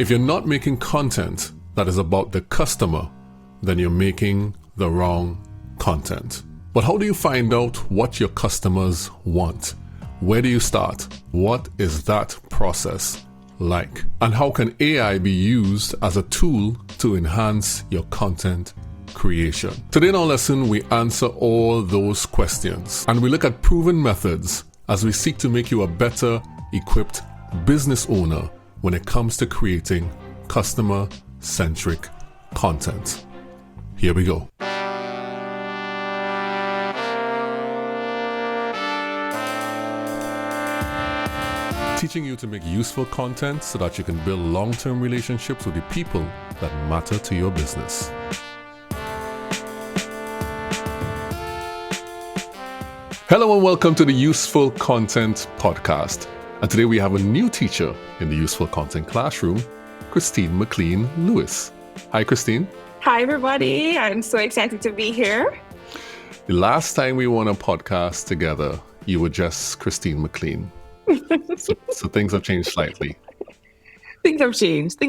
If you're not making content that is about the customer, then you're making the wrong content. But how do you find out what your customers want? Where do you start? What is that process like? And how can AI be used as a tool to enhance your content creation? Today in our lesson, we answer all those questions and we look at proven methods as we seek to make you a better equipped business owner when it comes to creating customer-centric content. Here we go. Teaching you to make useful content so that you can build long-term relationships with the people that matter to your business. Hello and welcome to the Useful Content Podcast. And today we have a new teacher in the Useful Content classroom, Mclean Lewis. Hi, Christine. Hi, everybody. I'm so excited to be here. The last time we were on a podcast together, you were just Christine McLean. So things have changed slightly. Things have changed.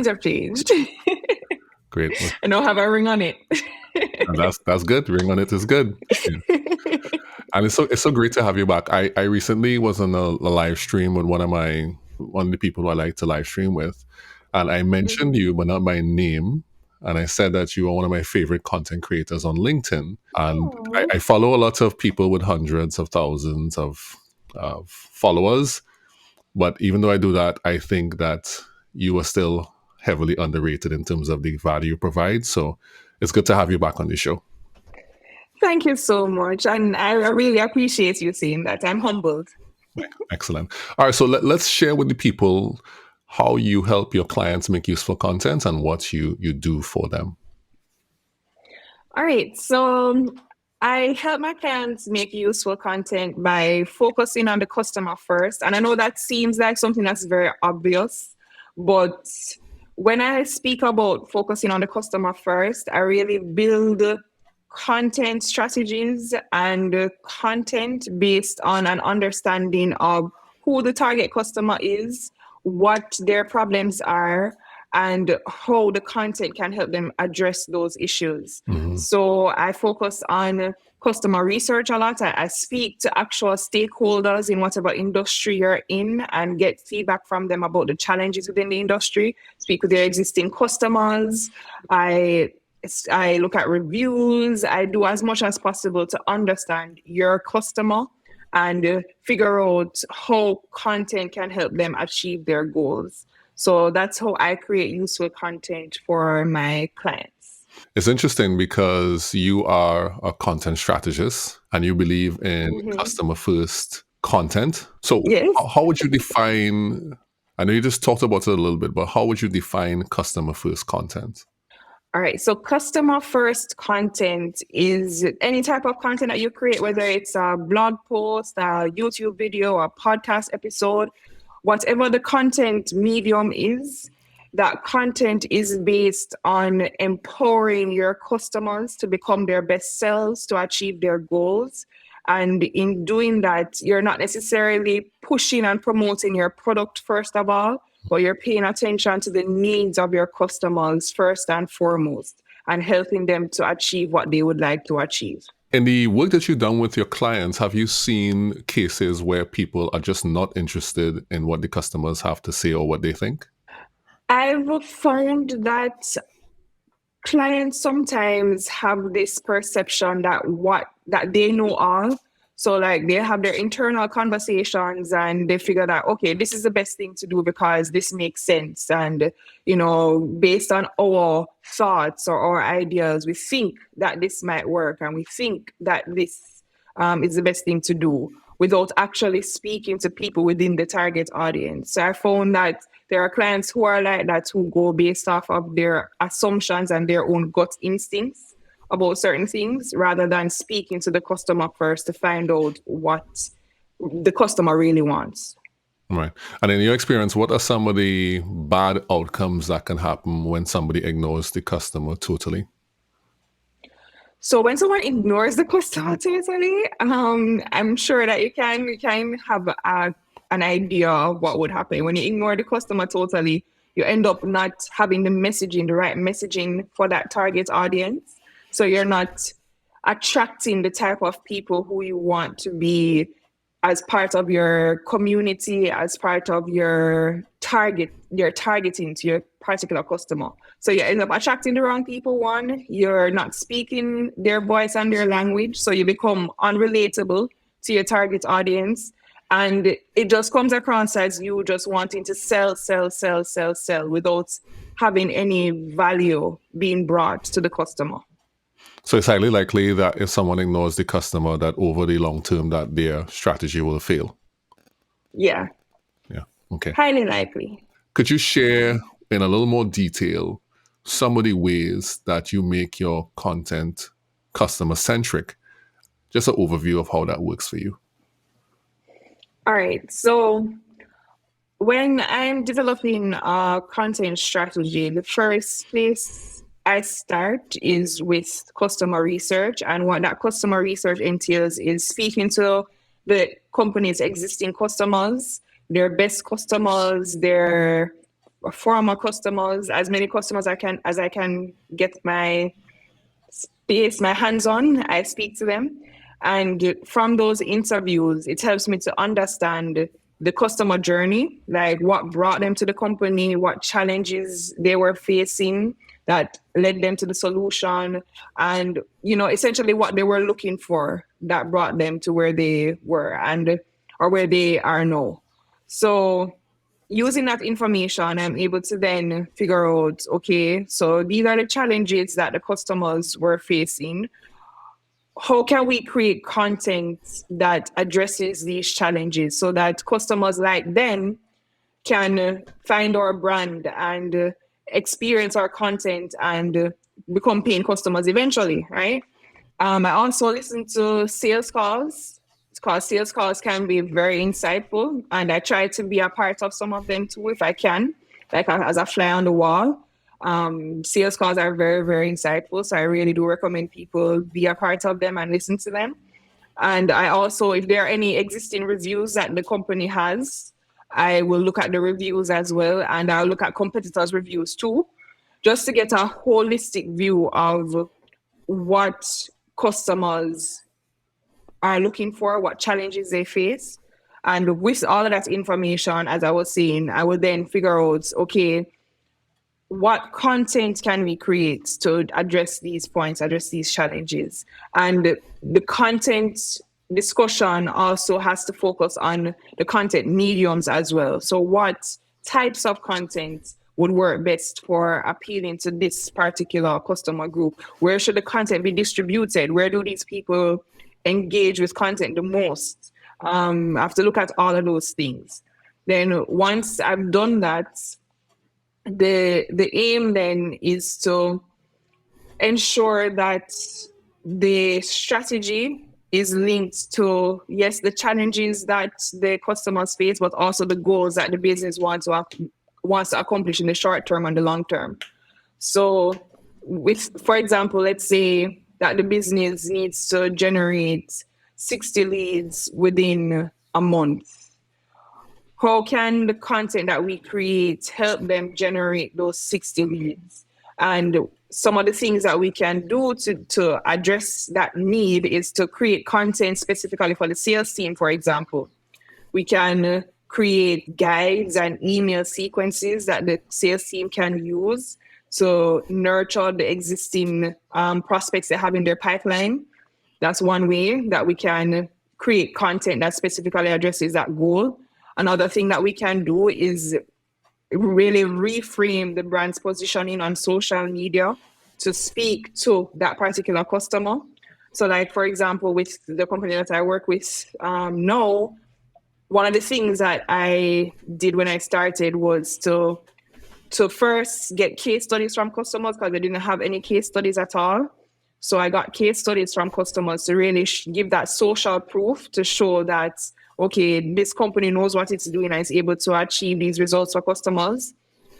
Great. I don't have a ring on it. That's good. Ring on it is good. Yeah. And it's so great to have you back. I recently was on a live stream with one of the people who I like to live stream with, and I mentioned you, but not by name. And I said that you are one of my favorite content creators on LinkedIn. And I follow a lot of people with hundreds of thousands of followers. But even though I do that, I think that you are still heavily underrated in terms of the value you provide. So it's good to have you back on the show. Thank you so much. And I really appreciate you saying that. I'm humbled. Excellent. All right, so let's share with the people how you help your clients make useful content and what you do for them. All right. So I help my clients make useful content by focusing on the customer first. And I know that seems like something that's very obvious, but when I speak about focusing on the customer first, I really build content strategies and content based on an understanding of who the target customer is, what their problems are, and how the content can help them address those issues. Mm-hmm. So I focus on customer research a lot. I speak to actual stakeholders in whatever industry you're in and get feedback from them about the challenges within the industry, speak with their existing customers. I look at reviews. I do as much as possible to understand your customer and figure out how content can help them achieve their goals. So that's how I create useful content for my clients. It's interesting because you are a content strategist and you believe in customer first content. So yes. How would you define, I know you just talked about it a little bit, but how would you define customer first content? All right. So customer first content is any type of content that you create, whether it's a blog post, a YouTube video, a podcast episode, whatever the content medium is, that content is based on empowering your customers to become their best selves, to achieve their goals. And in doing that, you're not necessarily pushing and promoting your product first of all, but you're paying attention to the needs of your customers first and foremost and helping them to achieve what they would like to achieve. In the work that you've done with your clients, have you seen cases where people are just not interested in what the customers have to say or what they think? I've found that clients sometimes have this perception that they know all. So like they have their internal conversations and they figure that, okay, this is the best thing to do because this makes sense. And, based on our thoughts or our ideas, we think that this might work and we think that this is the best thing to do without actually speaking to people within the target audience. So I found that there are clients who are like that, who go based off of their assumptions and their own gut instincts about certain things rather than speaking to the customer first to find out what the customer really wants. Right. And in your experience, what are some of the bad outcomes that can happen when somebody ignores the customer totally? So when someone ignores the customer totally, I'm sure that you can have an idea of what would happen. When you ignore the customer totally, you end up not having the right messaging for that target audience. So you're not attracting the type of people who you want to be as part of your community, as part of your targeting to your particular customer. So you end up attracting the wrong people. One, you're not speaking their voice and their language, so you become unrelatable to your target audience. And it just comes across as you just wanting to sell without having any value being brought to the customer. So it's highly likely that if someone ignores the customer, that over the long term, that their strategy will fail. Yeah. Yeah. Okay. Highly likely. Could you share in a little more detail some of the ways that you make your content customer centric? Just an overview of how that works for you. All right. So when I'm developing a content strategy, the first place I start is with customer research. And what that customer research entails is speaking to the company's existing customers, their best customers, their former customers, as many customers as I can get my hands on. I speak to them. And from those interviews, it helps me to understand the customer journey, like what brought them to the company, what challenges they were facing that led them to the solution, and essentially what they were looking for that brought them to where they were or where they are now. So using that information, I'm able to then figure out, okay, so these are the challenges that the customers were facing. How can we create content that addresses these challenges so that customers like them can find our brand and experience our content and become paying customers eventually, right? I also listen to sales calls because sales calls can be very insightful, and I try to be a part of some of them too if I can, like as a fly on the wall. Sales calls are very, very insightful, so I really do recommend people be a part of them and listen to them. And I also, if there are any existing reviews that the company has, I will look at the reviews as well, and I'll look at competitors' reviews too, just to get a holistic view of what customers are looking for, what challenges they face. And with all of that information, as I was saying, I will then figure out, okay, what content can we create to address these points, address these challenges? And the content discussion also has to focus on the content mediums as well. So what types of content would work best for appealing to this particular customer group? Where should the content be distributed? Where do these people engage with content the most? I have to look at all of those things. Then once I've done that, the aim then is to ensure that the strategy is linked to, yes, the challenges that the customers face, but also the goals that the business wants to accomplish in the short term and the long term. So for example, let's say that the business needs to generate 60 leads within a month. How can the content that we create help them generate those 60 leads? And some of the things that we can do to address that need is to create content specifically for the sales team, for example. We can create guides and email sequences that the sales team can use to nurture the existing prospects they have in their pipeline. That's one way that we can create content that specifically addresses that goal. Another thing that we can do is really reframe the brand's positioning on social media to speak to that particular customer. So like, for example, with the company that I work with now, one of the things that I did when I started was to first get case studies from customers, because they didn't have any case studies at all. So I got case studies from customers to really give that social proof to show that, okay, this company knows what it's doing and is able to achieve these results for customers.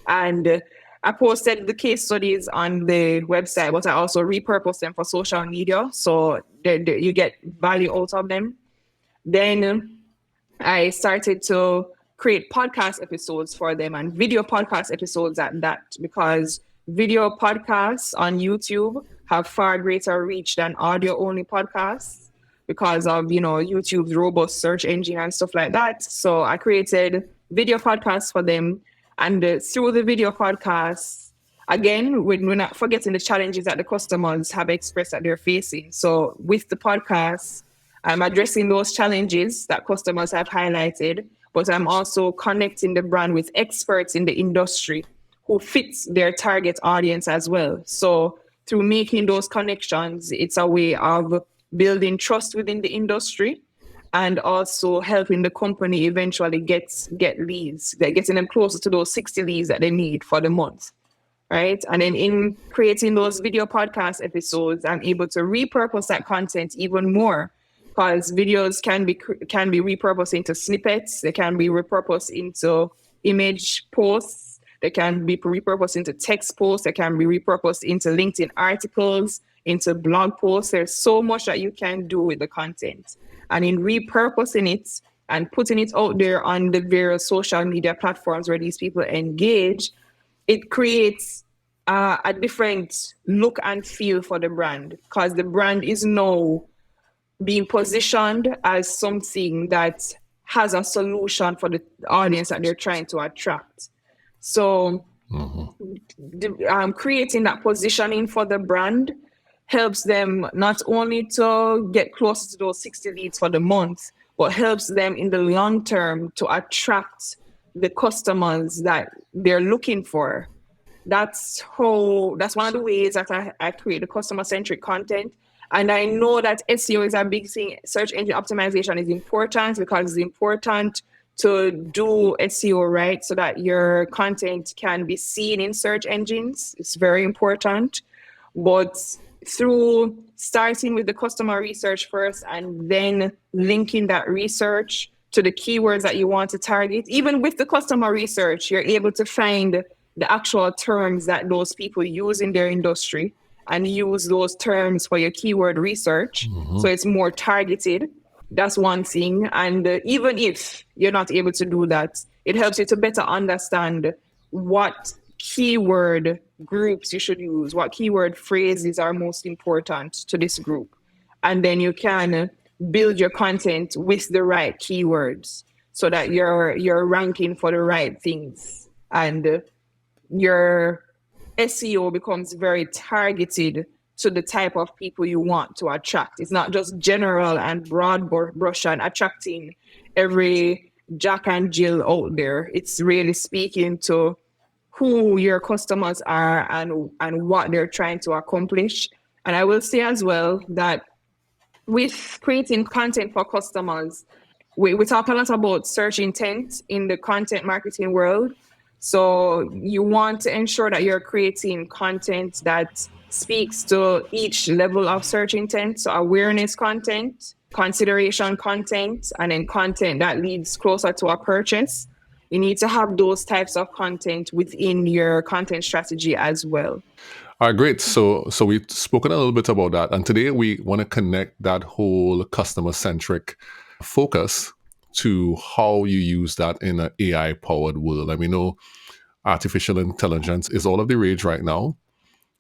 And I posted the case studies on the website, but I also repurposed them for social media, so you get value out of them. Then I started to create podcast episodes for them and video podcast episodes at that, because video podcasts on YouTube have far greater reach than audio only podcasts because of, YouTube's robust search engine and stuff like that. So I created video podcasts for them. And through the video podcasts, again, we're not forgetting the challenges that the customers have expressed that they're facing. So with the podcasts, I'm addressing those challenges that customers have highlighted, but I'm also connecting the brand with experts in the industry who fits their target audience as well. So through making those connections, it's a way of building trust within the industry and also helping the company eventually get leads. They're getting them closer to those 60 leads that they need for the month, right? And then in creating those video podcast episodes, I'm able to repurpose that content even more, because videos can be repurposed into snippets. They can be repurposed into image posts. They can be repurposed into text posts. They can be repurposed into LinkedIn articles, into blog posts. There's so much that you can do with the content. And in repurposing it and putting it out there on the various social media platforms where these people engage, it creates a different look and feel for the brand, because the brand is now being positioned as something that has a solution for the audience that they're trying to attract. So creating that positioning for the brand helps them not only to get closer to those 60 leads for the month, but helps them in the long term to attract the customers that they're looking for. That's one of the ways that I create the customer-centric content. And I know that SEO is a big thing. Search engine optimization is important because it's important to do SEO right so that your content can be seen in search engines. It's very important. But through starting with the customer research first and then linking that research to the keywords that you want to target, even with the customer research, you're able to find the actual terms that those people use in their industry and use those terms for your keyword research. So it's more targeted. That's one thing. And even if you're not able to do that, it helps you to better understand what keyword groups you should use, what keyword phrases are most important to this group. And then you can build your content with the right keywords so that you're ranking for the right things. And your SEO becomes very targeted to the type of people you want to attract. It's not just general and broad brush and attracting every Jack and Jill out there. It's really speaking to who your customers are and what they're trying to accomplish. And I will say as well that with creating content for customers, we talk a lot about search intent in the content marketing world. So you want to ensure that you're creating content that speaks to each level of search intent. So awareness content, consideration content, and then content that leads closer to a purchase. You need to have those types of content within your content strategy as well. All right, great. So we've spoken a little bit about that. And today we want to connect that whole customer-centric focus to how you use that in an AI-powered world. And we know artificial intelligence is all of the rage right now.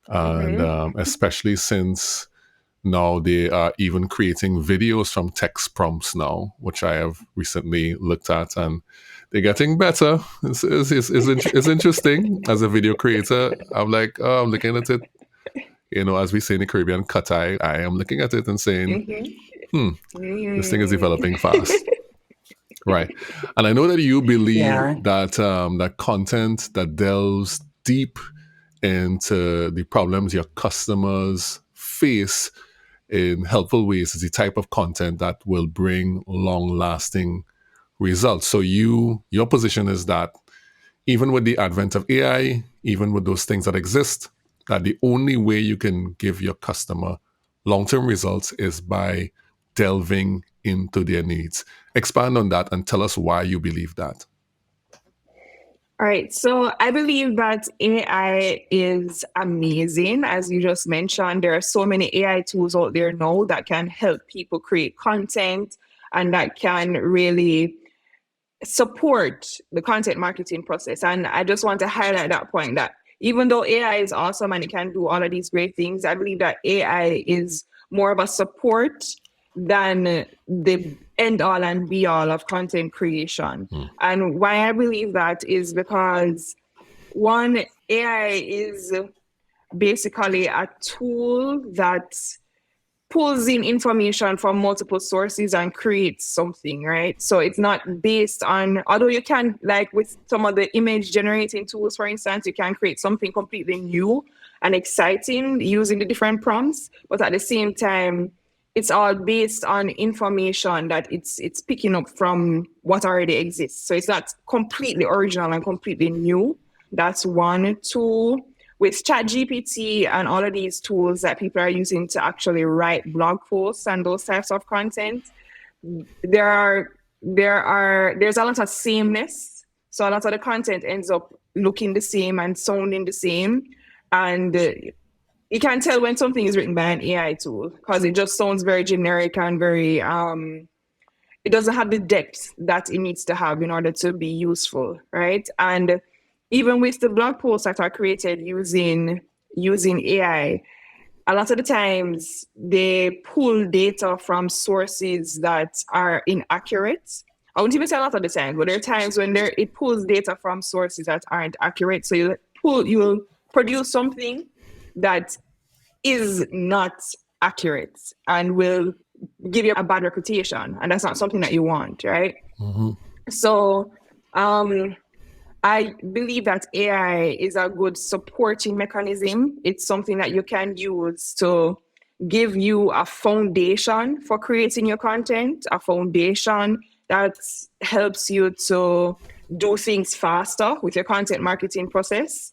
And especially since now they are even creating videos from text prompts now, which I have recently looked at, and they're getting better. It's interesting. As a video creator, I'm like, I'm looking at it, as we say in the Caribbean, cut eye. I am looking at it and saying, this thing is developing fast. Right. And I know that you believe that that content that delves deep into the problems your customers face in helpful ways is the type of content that will bring long-lasting results. So your position is that even with the advent of AI, even with those things that exist, that the only way you can give your customer long-term results is by delving into their needs. Expand on that and tell us why you believe that. All right. So I believe that AI is amazing. As you just mentioned, there are so many AI tools out there now that can help people create content and that can really support the content marketing process. And I just want to highlight that point, that even though AI is awesome and it can do all of these great things, I believe that AI is more of a support than the end all and be all of content creation. And why I believe that is because, one, AI is basically a tool that pulls in information from multiple sources and creates something, right? So it's not based on, although you can, like with some of the image generating tools, for instance, you can create something completely new and exciting using the different prompts, but at the same time, it's all based on information that it's picking up from what already exists. So it's not completely original and completely new. That's one. Two, with ChatGPT and all of these tools that people are using to actually write blog posts and those types of content, there's a lot of sameness. So a lot of the content ends up looking the same and sounding the same. And you can tell when something is written by an AI tool because it just sounds very generic and very, it doesn't have the depth that it needs to have in order to be useful, right? And even with the blog posts that are created using AI, a lot of the times they pull data from sources that are inaccurate. I wouldn't even say a lot of the time, but there are times when it pulls data from sources that aren't accurate. So you'll produce something that is not accurate and will give you a bad reputation, and that's not something that you want, right? So I believe that AI is a good supporting mechanism. It's something that you can use to give you a foundation for creating your content, a foundation that helps you to do things faster with your content marketing process.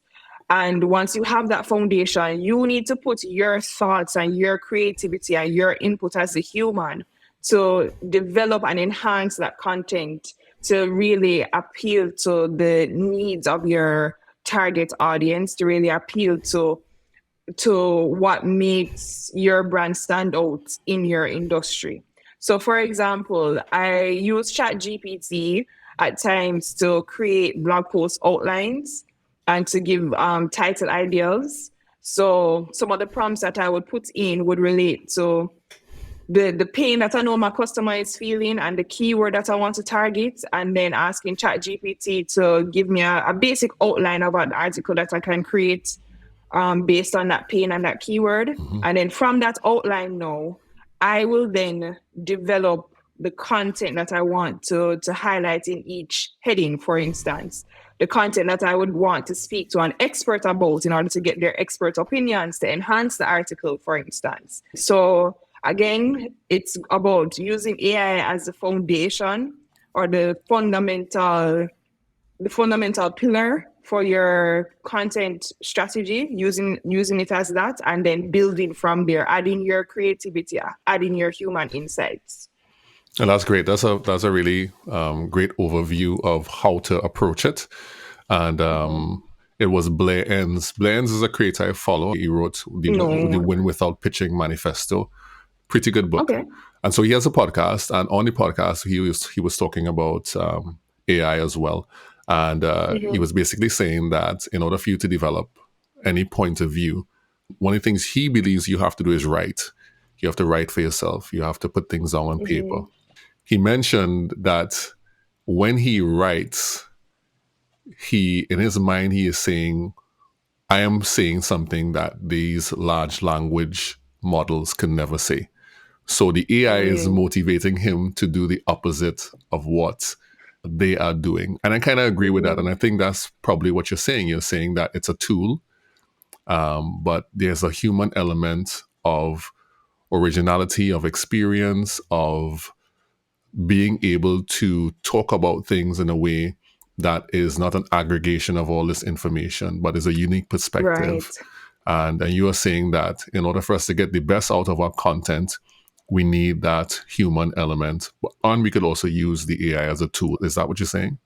And once you have that foundation, you need to put your thoughts and your creativity and your input as a human to develop and enhance that content to really appeal to the needs of your target audience, to really appeal to what makes your brand stand out in your industry. So for example, I use ChatGPT at times to create blog post outlines and to give title ideas. So some of the prompts that I would put in would relate to the pain that I know my customer is feeling and the keyword that I want to target, and then asking ChatGPT to give me a basic outline of an article that I can create based on that pain and that keyword. And then from that outline now, I will then develop the content that I want to highlight in each heading, for instance. The content that I would want to speak to an expert about in order to get their expert opinions to enhance the article, for instance. So again, it's about using AI as the foundation or the fundamental pillar for your content strategy, using it as that, and then building from there, adding your creativity, adding your human insights. And that's great. That's a really great overview of how to approach it. And it was Blair Enns. Blair Enns is a creator I follow. He wrote the Win Without Pitching Manifesto. Pretty good book. Okay. And so he has a podcast, and on the podcast he was talking about AI as well. And he was basically saying that in order for you to develop any point of view, one of the things he believes you have to do is write. You have to write for yourself. You have to put things down on paper. He mentioned that when he writes, in his mind, he is saying, I am saying something that these large language models can never say. So the AI is motivating him to do the opposite of what they are doing. And I kind of agree with that. And I think that's probably what you're saying. You're saying that it's a tool, but there's a human element of originality, of experience, of being able to talk about things in a way that is not an aggregation of all this information, but is a unique perspective. Right. And you are saying that in order for us to get the best out of our content, we need that human element. And we could also use the AI as a tool. Is that what you're saying?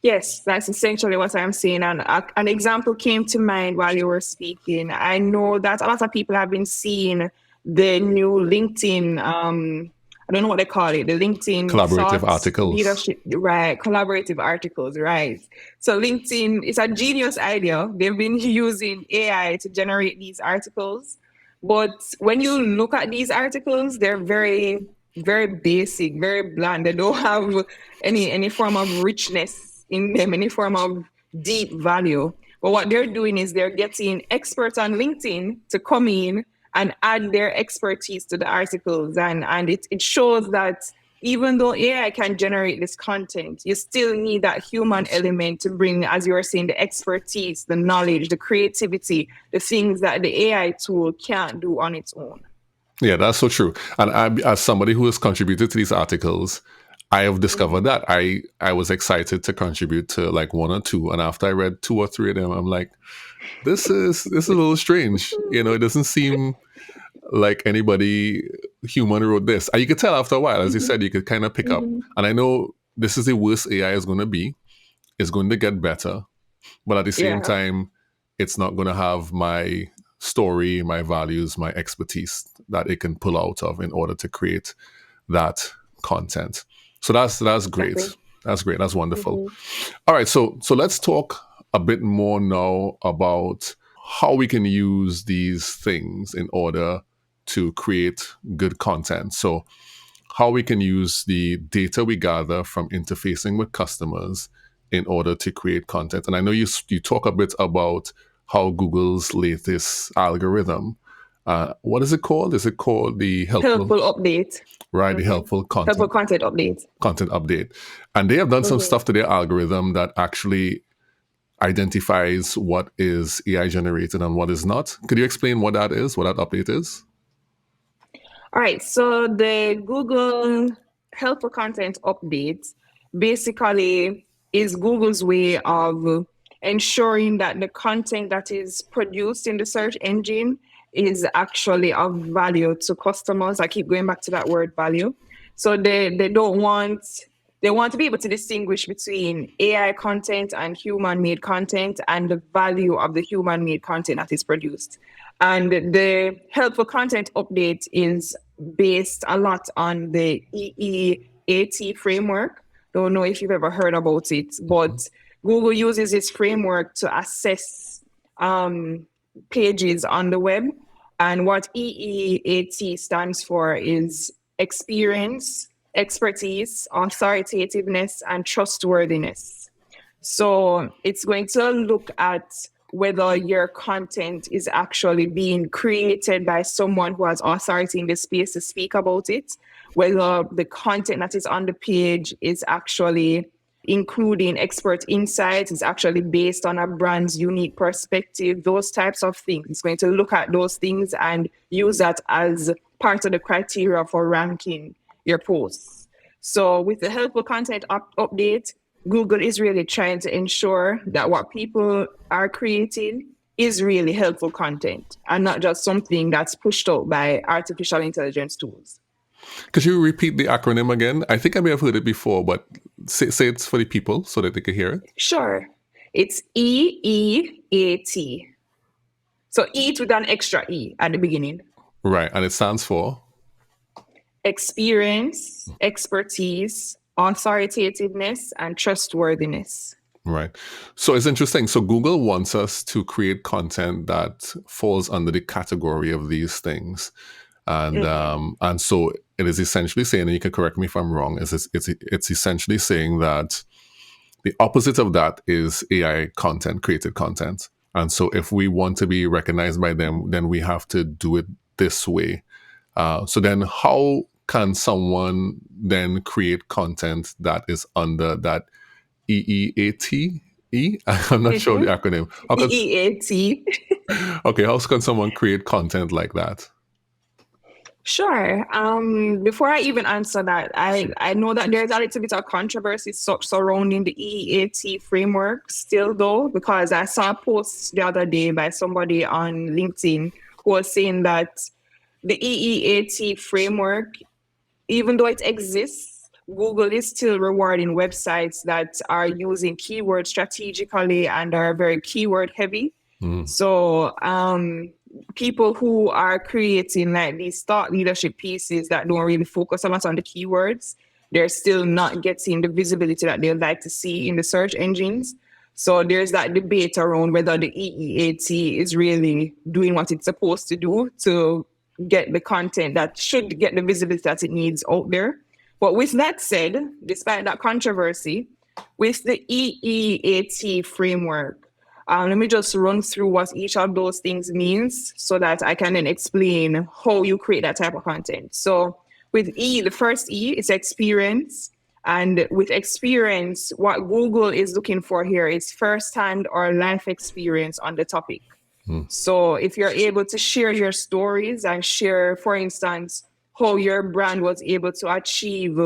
Yes, that's essentially what I'm saying. And an example came to mind while you were speaking. I know that a lot of people have been seeing the new LinkedIn, I I don't know what they call it, the LinkedIn Collaborative thoughts, articles. leadership, right? Collaborative articles, right? So LinkedIn, it's a genius idea. They've been using AI to generate these articles. But when you look at these articles, they're very, very basic, very bland. They don't have any form of richness in them, any form of deep value. But what they're doing is they're getting experts on LinkedIn to come in and add their expertise to the articles. And it shows that even though AI can generate this content, you still need that human element to bring, as you were saying, the expertise, the knowledge, the creativity, the things that the AI tool can't do on its own. Yeah, that's so true. And as somebody who has contributed to these articles, I have discovered that I was excited to contribute to like one or two, and after I read two or three of them, I'm like, this is a little strange. You know, it doesn't seem like anybody human wrote this. And you could tell after a while, as you said, you could kind of pick up. And I know this is the worst AI is going to be. It's going to get better, but at the same Yeah, time, it's not going to have my story, my values, my expertise that it can pull out of in order to create that content. So that's great. exactly. That's great. That's wonderful. Hmm. All right, so let's talk a bit more now about how we can use these things in order to create good content. So how we can use the data we gather from interfacing with customers in order to create content. And I know you talk a bit about how Google's latest algorithm. What is it called? Is it called the helpful, Helpful update. right? The Hmm. helpful Helpful content content update. update, and they have done some Hmm. stuff to their algorithm that actually identifies what is AI generated and what is not. Could you explain what that is? What that update is? All right, so the Google Helpful Content Update basically is Google's way of ensuring that the content that is produced in the search engine is actually of value to customers. I keep going back to that word value. So they don't want they want to be able to distinguish between AI content and human made content and the value of the human made content that is produced. And the helpful content update is based a lot on the EEAT framework. Don't know if you've ever heard about it, but Google uses this framework to assess pages on the web. And what EEAT stands for is experience, expertise, authoritativeness, and trustworthiness. So it's going to look at whether your content is actually being created by someone who has authority in the space to speak about it, whether the content that is on the page is actually including expert insights, is actually based on a brand's unique perspective, those types of things. It's going to look at those things and use that as part of the criteria for ranking your posts. So with the helpful content update, Google is really trying to ensure that what people are creating is really helpful content and not just something that's pushed out by artificial intelligence tools. Could you repeat the acronym again? I think I may have heard it before, but say it for the people so that they can hear it. Sure. It's EEAT. So eat with an extra E at the beginning. Right, and it stands for. Experience, expertise, authoritativeness, and trustworthiness. Right. So it's interesting. So Google wants us to create content that falls under the category of these things. And so it is essentially saying, and you can correct me if I'm wrong, it's essentially saying that the opposite of that is AI content, created content. And so if we want to be recognized by them, then we have to do it this way. So then how can someone then create content that is under that EEAT? I'm not sure the acronym. How can, EEAT. okay, how can someone create content like that? Sure. Before I even answer that, I know that there's a little bit of controversy surrounding the EEAT framework still, though, because I saw a post the other day by somebody on LinkedIn who was saying that the EEAT framework, even though it exists, Google is still rewarding websites that are using keywords strategically and are very keyword heavy. So people who are creating like these thought leadership pieces that don't really focus a lot on the keywords, they're still not getting the visibility that they'd like to see in the search engines. So there's that debate around whether the EEAT is really doing what it's supposed to do to get the content that should get the visibility that it needs out there. But with that said, despite that controversy, with the EEAT framework, let me just run through what each of those things means so that I can then explain how you create that type of content. So with E, the first E is experience. And with experience, what Google is looking for here is first-hand or life experience on the topic. So if you're able to share your stories and share, for instance, how your brand was able to achieve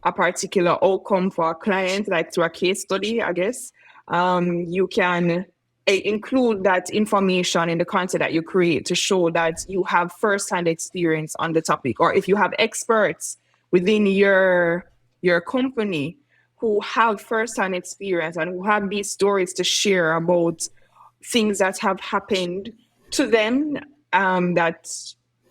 a particular outcome for a client, like through a case study, I guess, you can include that information in the content that you create to show that you have first-hand experience on the topic. Or if you have experts within your company who have first-hand experience and who have these stories to share about things that have happened to them that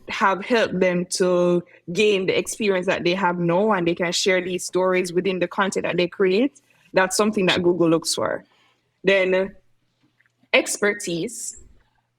have helped them to gain the experience that they have now, and they can share these stories within the content that they create, that's something that Google looks for. Then expertise.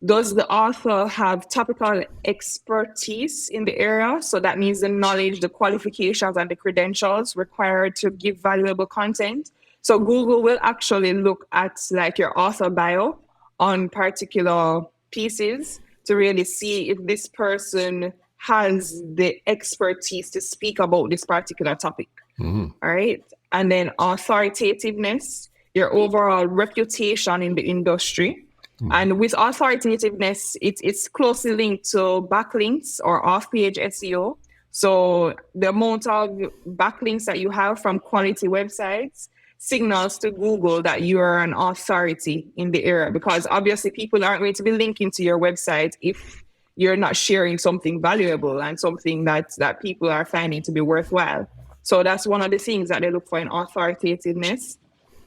Does the author have topical expertise in the area? So that means the knowledge, the qualifications, and the credentials required to give valuable content. So Google will actually look at like your author bio on particular pieces to really see if this person has the expertise to speak about this particular topic. All right. And then authoritativeness, your overall reputation in the industry. And with authoritativeness, it's closely linked to backlinks or off-page SEO. So the amount of backlinks that you have from quality websites signals to Google that you are an authority in the area, because obviously people aren't going to be linking to your website if you're not sharing something valuable and something that people are finding to be worthwhile. So that's one of the things that they look for in authoritativeness.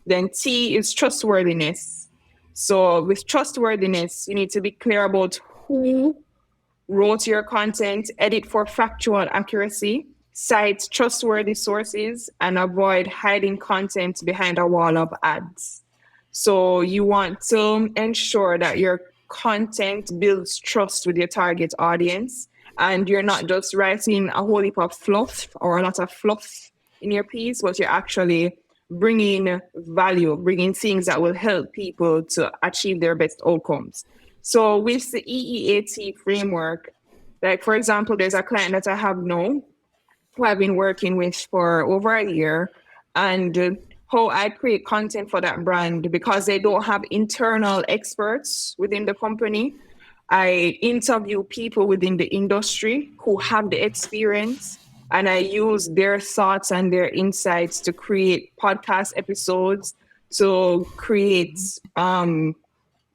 Then T is trustworthiness. So with trustworthiness, you need to be clear about who wrote your content, edit for factual accuracy, cite trustworthy sources, and avoid hiding content behind a wall of ads. So you want to ensure that your content builds trust with your target audience, and you're not just writing a whole heap of fluff or a lot of fluff in your piece, but you're actually bringing value, bringing things that will help people to achieve their best outcomes. So with the EEAT framework, like for example, there's a client that I have now who I've been working with for over a year, and how I create content for that brand, because they don't have internal experts within the company. I interview people within the industry who have the experience, and I use their thoughts and their insights to create podcast episodes, to create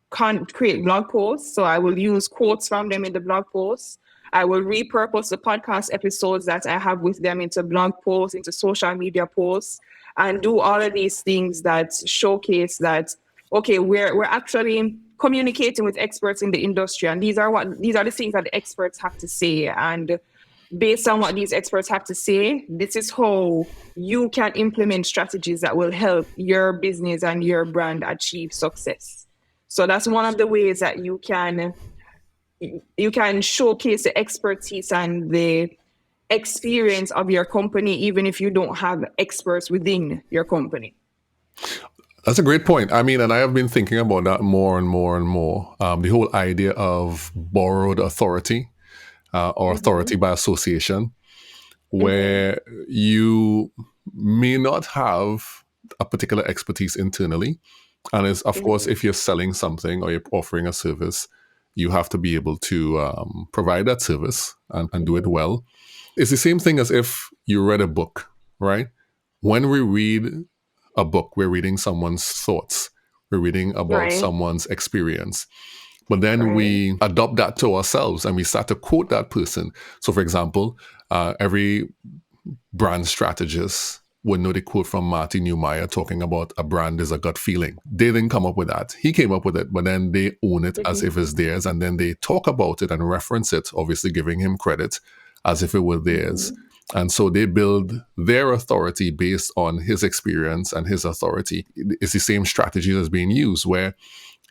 create blog posts. So I will use quotes from them in the blog posts. I will repurpose the podcast episodes that I have with them into blog posts, into social media posts, and do all of these things that showcase that, okay, we're actually communicating with experts in the industry, and these are the things that the experts have to say. And based on what these experts have to say, this is how you can implement strategies that will help your business and your brand achieve success. So that's one of the ways that you can showcase the expertise and the experience of your company, even if you don't have experts within your company. That's a great point. I mean, and I have been thinking about that more and more and more. The whole idea of borrowed authority or authority by association, where you may not have a particular expertise internally. And it's, of course, if you're selling something or you're offering a service, you have to be able to provide that service and do it well. It's the same thing as if you read a book, right? When we read a book, we're reading someone's thoughts. We're reading about someone's experience. But then we adopt that to ourselves and we start to quote that person. So, for example, every brand strategist would know the quote from Martin Neumeyer talking about a brand is a gut feeling. They didn't come up with that. He came up with it, but then they own it as if it's theirs, and then they talk about it and reference it, obviously giving him credit as if it were theirs. And so they build their authority based on his experience and his authority. It's the same strategy that's being used, where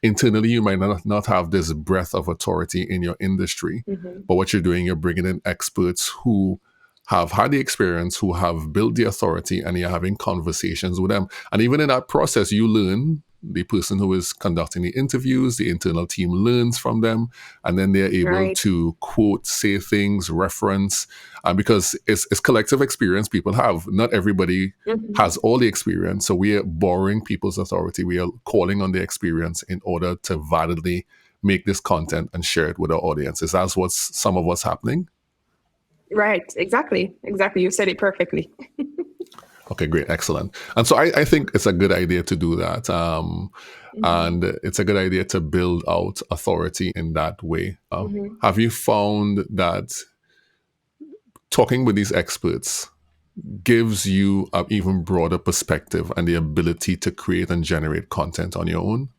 internally you might not have this breadth of authority in your industry, but what you're doing, you're bringing in experts who have had the experience, who have built the authority, and you're having conversations with them. And even in that process, you learn. The person who is conducting the interviews, the internal team learns from them, and then they're able to quote, say things, reference, because it's collective experience people have. Not everybody has all the experience, so we are borrowing people's authority. We are calling on their experience in order to validly make this content and share it with our audiences. That's what's some of what's happening. Right, exactly. You said it perfectly. Okay, great, excellent. And so I think it's a good idea to do that. And it's a good idea to build out authority in that way. Have you found that talking with these experts gives you an even broader perspective and the ability to create and generate content on your own?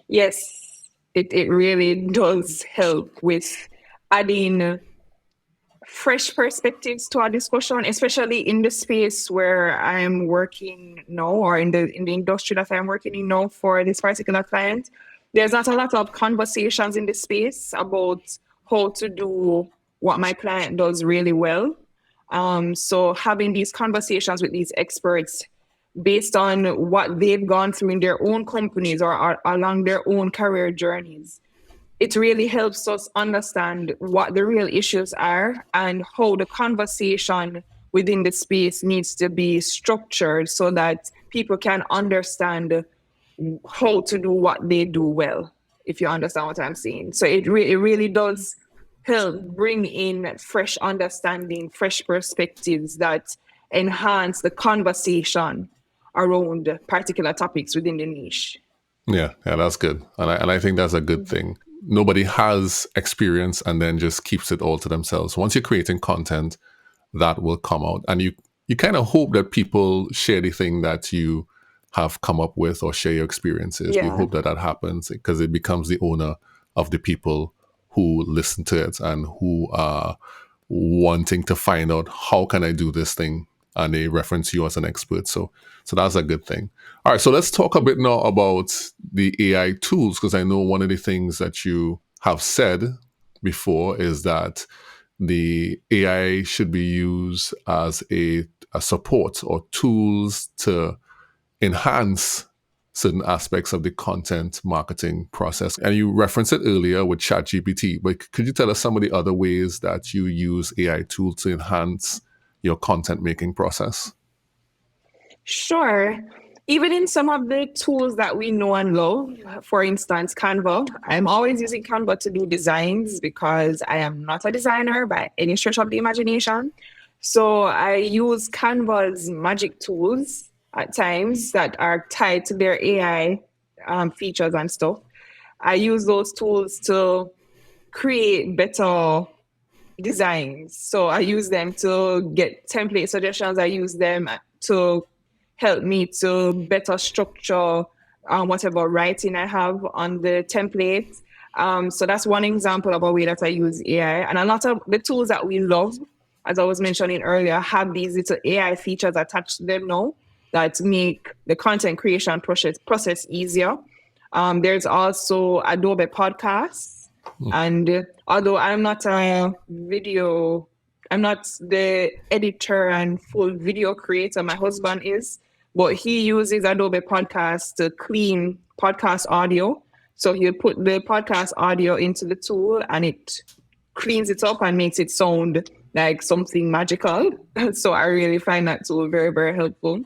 Yes, it really does help with adding fresh perspectives to our discussion, especially in the space where I'm working now, or in the industry that I'm working in now for this particular client. There's not a lot of conversations in the space about how to do what my client does really well. So having these conversations with these experts based on what they've gone through in their own companies or along their own career journeys, it really helps us understand what the real issues are and how the conversation within the space needs to be structured so that people can understand how to do what they do well, if you understand what I'm saying. So it really does help bring in fresh understanding, fresh perspectives that enhance the conversation around particular topics within the niche. Yeah, that's good. And I think that's a good thing. Nobody has experience and then just keeps it all to themselves. Once you're creating content, that will come out. And you kind of hope that people share the thing that you have come up with or share your experiences. Yeah. We hope that happens because it becomes the owner of the people who listen to it and who are wanting to find out, how can I do this thing? And they reference you as an expert. So that's a good thing. All right, so let's talk a bit now about the AI tools, because I know one of the things that you have said before is that the AI should be used as a support or tools to enhance certain aspects of the content marketing process. And you referenced it earlier with ChatGPT, but could you tell us some of the other ways that you use AI tools to enhance your content making process? Sure. Even in some of the tools that we know and love, for instance, Canva, I'm always using Canva to do designs because I am not a designer by any stretch of the imagination. So I use Canva's magic tools at times that are tied to their AI features and stuff. I use those tools to create better designs. So I use them to get template suggestions. I use them to help me to better structure whatever writing I have on the template. So that's one example of a way that I use AI. And a lot of the tools that we love, as I was mentioning earlier, have these little AI features attached to them now that make the content creation process easier. There's also Adobe Podcasts. And although I'm not the editor and full video creator, my husband is, but he uses Adobe Podcasts to clean podcast audio. So he'll put the podcast audio into the tool and it cleans it up and makes it sound like something magical. So I really find that tool very, very helpful.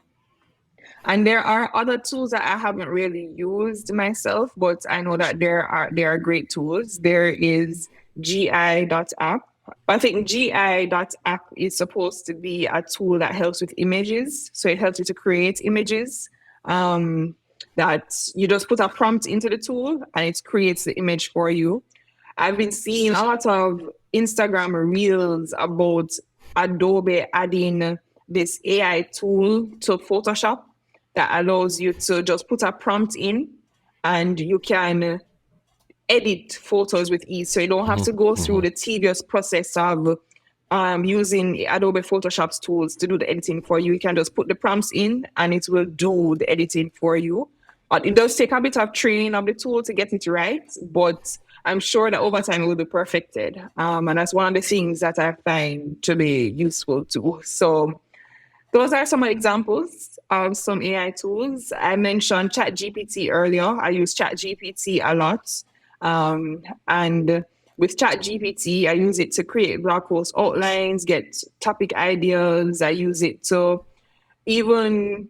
And there are other tools that I haven't really used myself, but I know that there are great tools. There is gi.app. I think gi.app is supposed to be a tool that helps with images. So it helps you to create images that you just put a prompt into the tool and it creates the image for you. I've been seeing a lot of Instagram reels about Adobe adding this AI tool to Photoshop that allows you to just put a prompt in and you can edit photos with ease. So you don't have to go through the tedious process of using Adobe Photoshop's tools to do the editing for you. You can just put the prompts in and it will do the editing for you. It does take a bit of training of the tool to get it right, but I'm sure that over time it will be perfected. And that's one of the things that I find to be useful too. So those are some examples of some AI tools. I mentioned ChatGPT earlier. I use ChatGPT a lot. And with ChatGPT, I use it to create blog post outlines, get topic ideas. I use it to even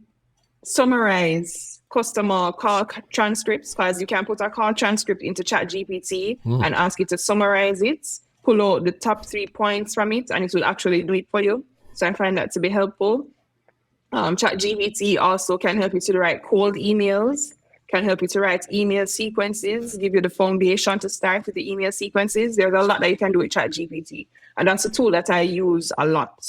summarize customer call transcripts, because you can put a call transcript into ChatGPT and ask it to summarize it, pull out the top 3 points from it, and it will actually do it for you. So I find that to be helpful. ChatGPT also can help you to write cold emails, can help you to write email sequences, give you the foundation to start with the email sequences. There's a lot that you can do with ChatGPT, and that's a tool that I use a lot.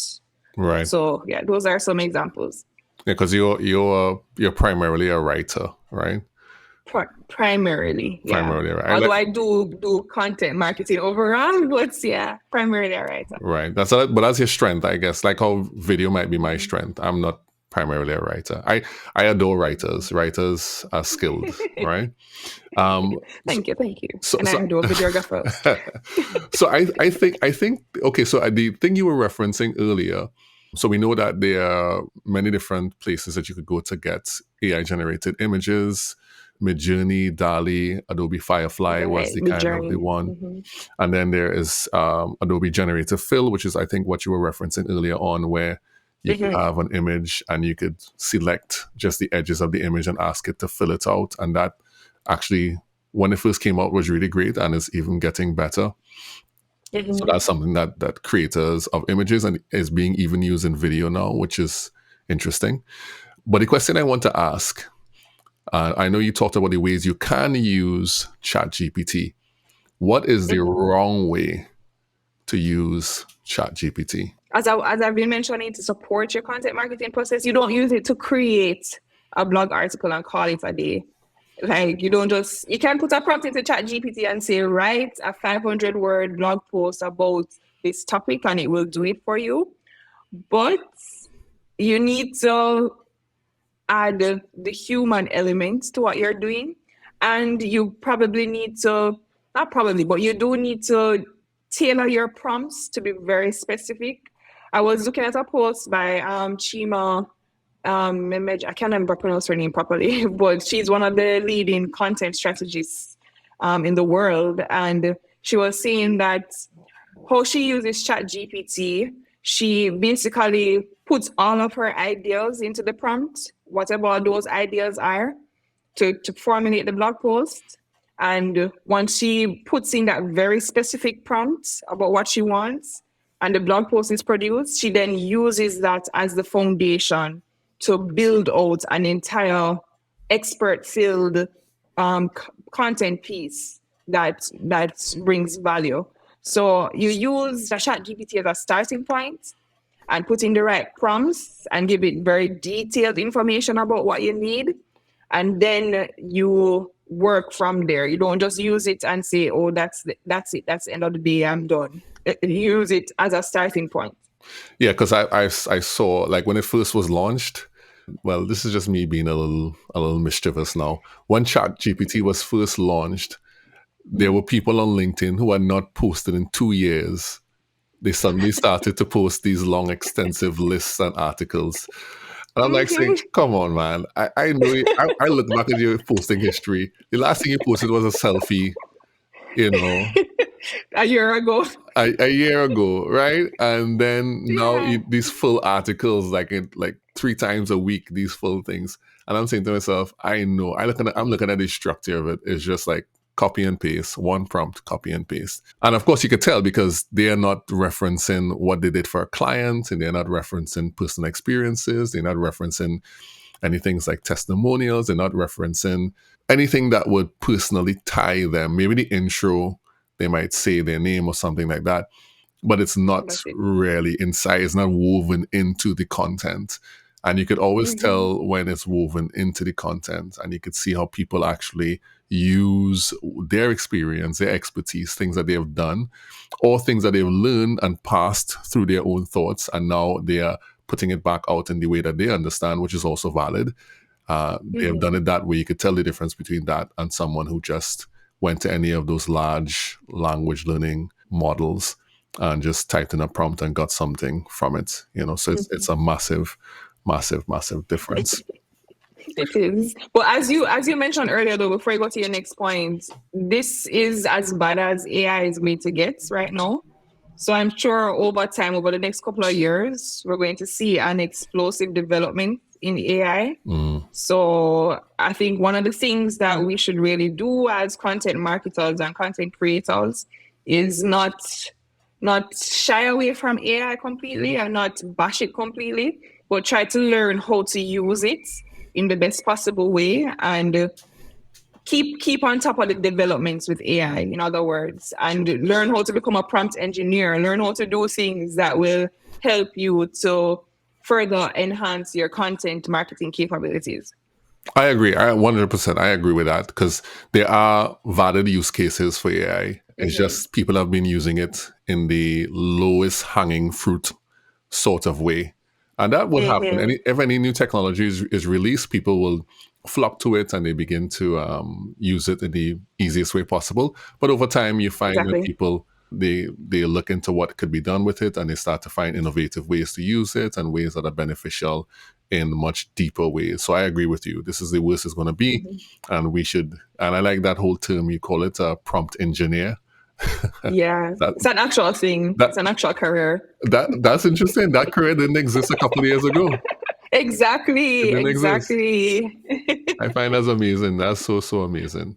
Right. So yeah, those are some examples. Yeah, because you're primarily a writer, right? Primarily, yeah. Primarily, right. Although I do content marketing overall, but yeah, primarily a writer. Right. But that's your strength, I guess. Like how video might be my strength. I'm not primarily a writer. I adore writers. Writers are skilled, right? Thank you. So, and I adore videographers. So I think okay. So the thing you were referencing earlier. So we know that there are many different places that you could go to get AI generated images. Midjourney, DALL-E, Adobe Firefly was the kind of the one. And then there is Adobe Generative Fill, which is I think what you were referencing earlier on, where you could have an image and you could select just the edges of the image and ask it to fill it out. And that actually, when it first came out, was really great and is even getting better. So that's something that creators of images and is being even used in video now, which is interesting. But the question I want to ask, I know you talked about the ways you can use ChatGPT. What is the wrong way to use ChatGPT? As I've been mentioning, to support your content marketing process, you don't use it to create a blog article and call it a day. Like you can put a prompt into ChatGPT and say, write a 500-word blog post about this topic and it will do it for you. But you need to add the human element to what you're doing. And you probably need to, not probably, but you do need to tailor your prompts to be very specific. I was looking at a post by Juma. I can't remember pronounce her name properly, but she's one of the leading content strategists in the world. And she was saying that how she uses ChatGPT, she basically puts all of her ideas into the prompt, whatever those ideas are, to formulate the blog post. And once she puts in that very specific prompt about what she wants and the blog post is produced, she then uses that as the foundation to build out an entire expert-filled content piece that brings value. So you use the ChatGPT as a starting point and put in the right prompts and give it very detailed information about what you need. And then you work from there. You don't just use it and say, oh, that's it. That's the end of the day. I'm done. Use it as a starting point. Yeah, because I saw, like, when it first was launched, well, this is just me being a little mischievous now. When ChatGPT was first launched, there were people on LinkedIn who had not posted in 2 years. They suddenly started to post these long, extensive lists and articles. And I'm like saying, come on, man. I know I look back at your posting history. The last thing you posted was a selfie, you know. A year ago. A year ago, right? And then now these full articles, like 3 times a week, these full things. And I'm saying to myself, I know. I'm looking at the structure of it. It's just like copy and paste, one prompt, copy and paste. And of course, you could tell because they are not referencing what they did for a client, and they're not referencing personal experiences. They're not referencing anything like testimonials. They're not referencing anything that would personally tie them. Maybe the intro, they might say their name or something like that. but it's not That's it. really inside. It's not woven into the content. And you could always tell when it's woven into the content, and you could see how people actually use their experience, their expertise, things that they have done, or things that they've learned and passed through their own thoughts, and now they are putting it back out in the way that they understand, which is also valid. They have done it that way. You could tell the difference between that and someone who just went to any of those large language learning models and just typed in a prompt and got something from it. So it's a massive difference. It is. But as you mentioned earlier, though, before you go to your next point, this is as bad as AI is going to get right now. So I'm sure over time, over the next couple of years, we're going to see an explosive development in AI. So I think one of the things that we should really do as content marketers and content creators is not shy away from AI completely and not bash it completely, but try to learn how to use it in the best possible way and keep on top of the developments with AI, in other words, and learn how to become a prompt engineer, learn how to do things that will help you to further enhance your content marketing capabilities. I agree. 100%. I agree with that, because there are valid use cases for AI. It's just people have been using it in the lowest hanging fruit sort of way. And that will happen. If any new technology is released, people will flock to it and they begin to use it in the easiest way possible. But over time, you find that people, they look into what could be done with it, and they start to find innovative ways to use it and ways that are beneficial in much deeper ways. So I agree with you. This is the worst it's going to be. And we should, and I like that whole term, you call it a prompt engineer. Yeah, it's an actual thing. It's an actual career. That's interesting. That career didn't exist a couple of years ago. Exactly. I find that's amazing. That's so amazing.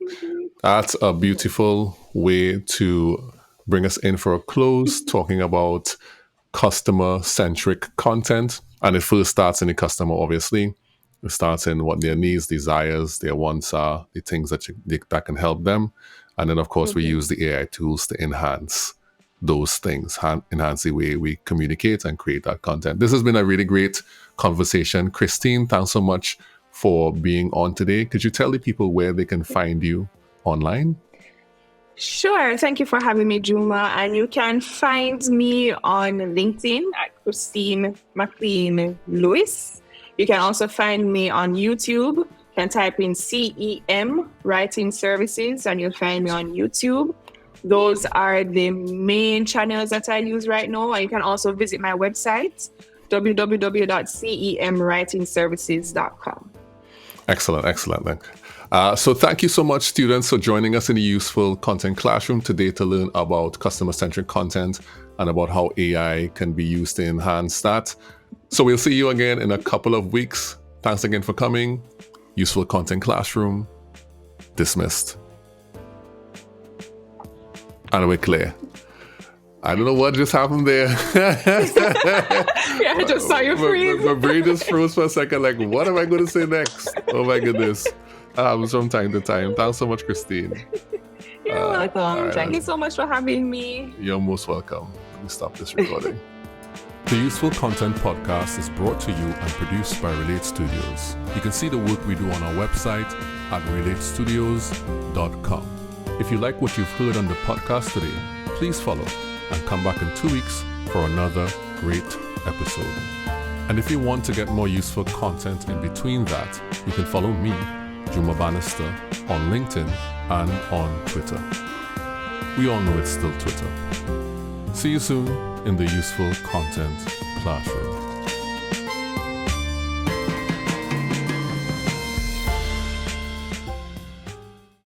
That's a beautiful way to bring us in for a close, talking about customer-centric content. And it first starts in the customer, obviously. It starts in what their needs, desires, their wants are, the things that can help them. And then, of course, we use the AI tools to enhance those things, enhance the way we communicate and create that content. This has been a really great conversation. Christine, thanks so much for being on today. Could you tell the people where they can find you online? Sure. Thank you for having me, Juma. And you can find me on LinkedIn at Christine Mclean Lewis. You can also find me on YouTube. You can type in CEM Writing Services and you'll find me on YouTube. Those are the main channels that I use right now. And you can also visit my website, www.cemwritingservices.com. Excellent. So thank you so much, students, for joining us in the Useful Content Classroom today to learn about customer-centric content and about how AI can be used to enhance that. So we'll see you again in a couple of weeks. Thanks again for coming. Useful Content Classroom, dismissed. And we're clear. I don't know what just happened there. Yeah, I just saw you freeze. My brain just froze for a second, like, what am I going to say next? Oh my goodness. From time to time. Thanks so much, Christine. You're welcome. Thank you so much for having me. You're most welcome. Let me stop this recording. The Useful Content Podcast is brought to you and produced by Relate Studios. You can see the work we do on our website at relatestudios.com. If you like what you've heard on the podcast today, please follow and come back in 2 weeks for another great episode. And if you want to get more useful content in between that, you can follow me, Juma Bannister, on LinkedIn and on Twitter. We all know it's still Twitter. See you soon in the Useful Content Classroom.